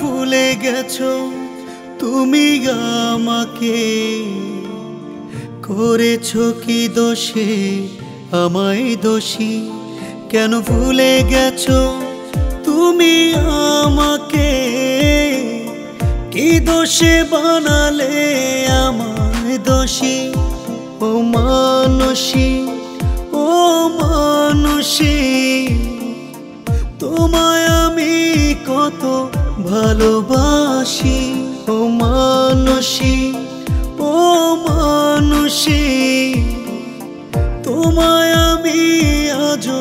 ভুলে গেছো তুমি আমাকে? করেছো কি দোষে আমায় দোষী? কেন ভুলে গেছো তুমি আমাকে? কি দোষে বানালে আমায় দোষী? ও মানসী, ও মানসী, তোমায় আমি কত ভালোবাসি। ও মানসী, ও মানসী, তোমায় আমি আজও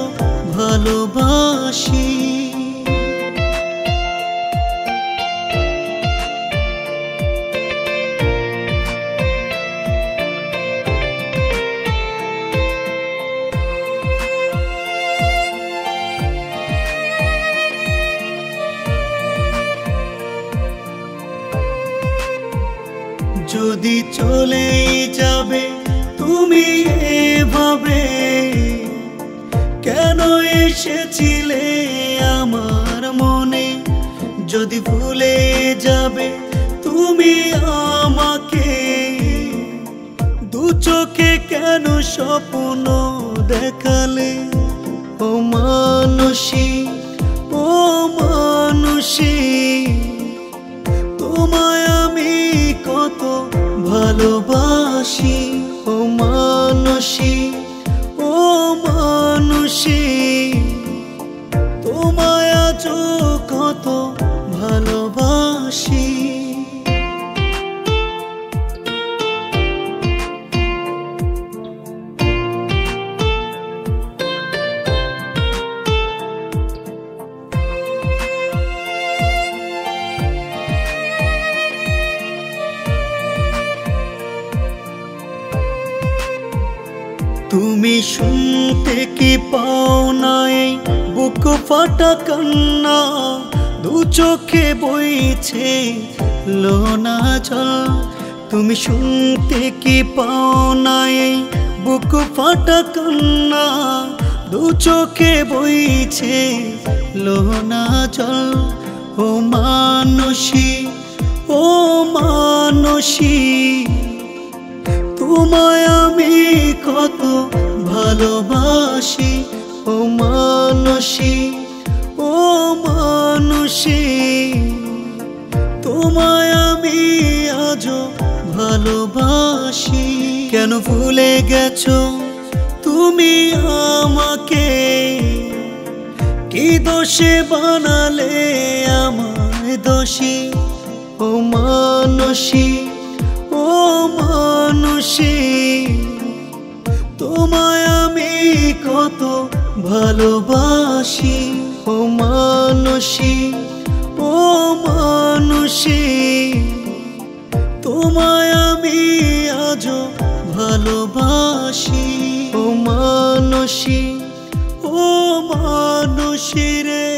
ভালোবাসি। যদি চলেই যাবে তুমি এভাবে, কেন এসেছিলে আমার মনে? যদি ভুলে যাবে তুমি আমাকে, দু চোখে কেন স্বপ্ন দেখালে? ও মানসী, ও মানসী, তোমায় আমি কত ভালোবাসি। ও মানসী, ও মানসী, তোমায় আজও কত ভালোবাসি। তুমি শুনতে কি পাও নাই বুক ফাটা কান্না? দু চোখে বইছে লোনা জল। তুমি শুনতে কি পাও নাই বুক ফাটা কান্না? দু চোখে বইছে লোনা জল। ও মানসী, ও মানসী, তোমায় আমি কত ভালোবাসি। ও মানসী, ও মানসী, তোমায় আমি আজও ভালোবাসি। কেন ভুলে গেছো তুমি আমাকে? কি দোষে বানালে আমায় দোষী? ও মানসী, ও মানসী, তোমায় আমি কত ভালোবাসি। ও মানসী, ও মানসী, তোমায় আমি আজও ভালোবাসি। ও মানসী, ও মানসী রে।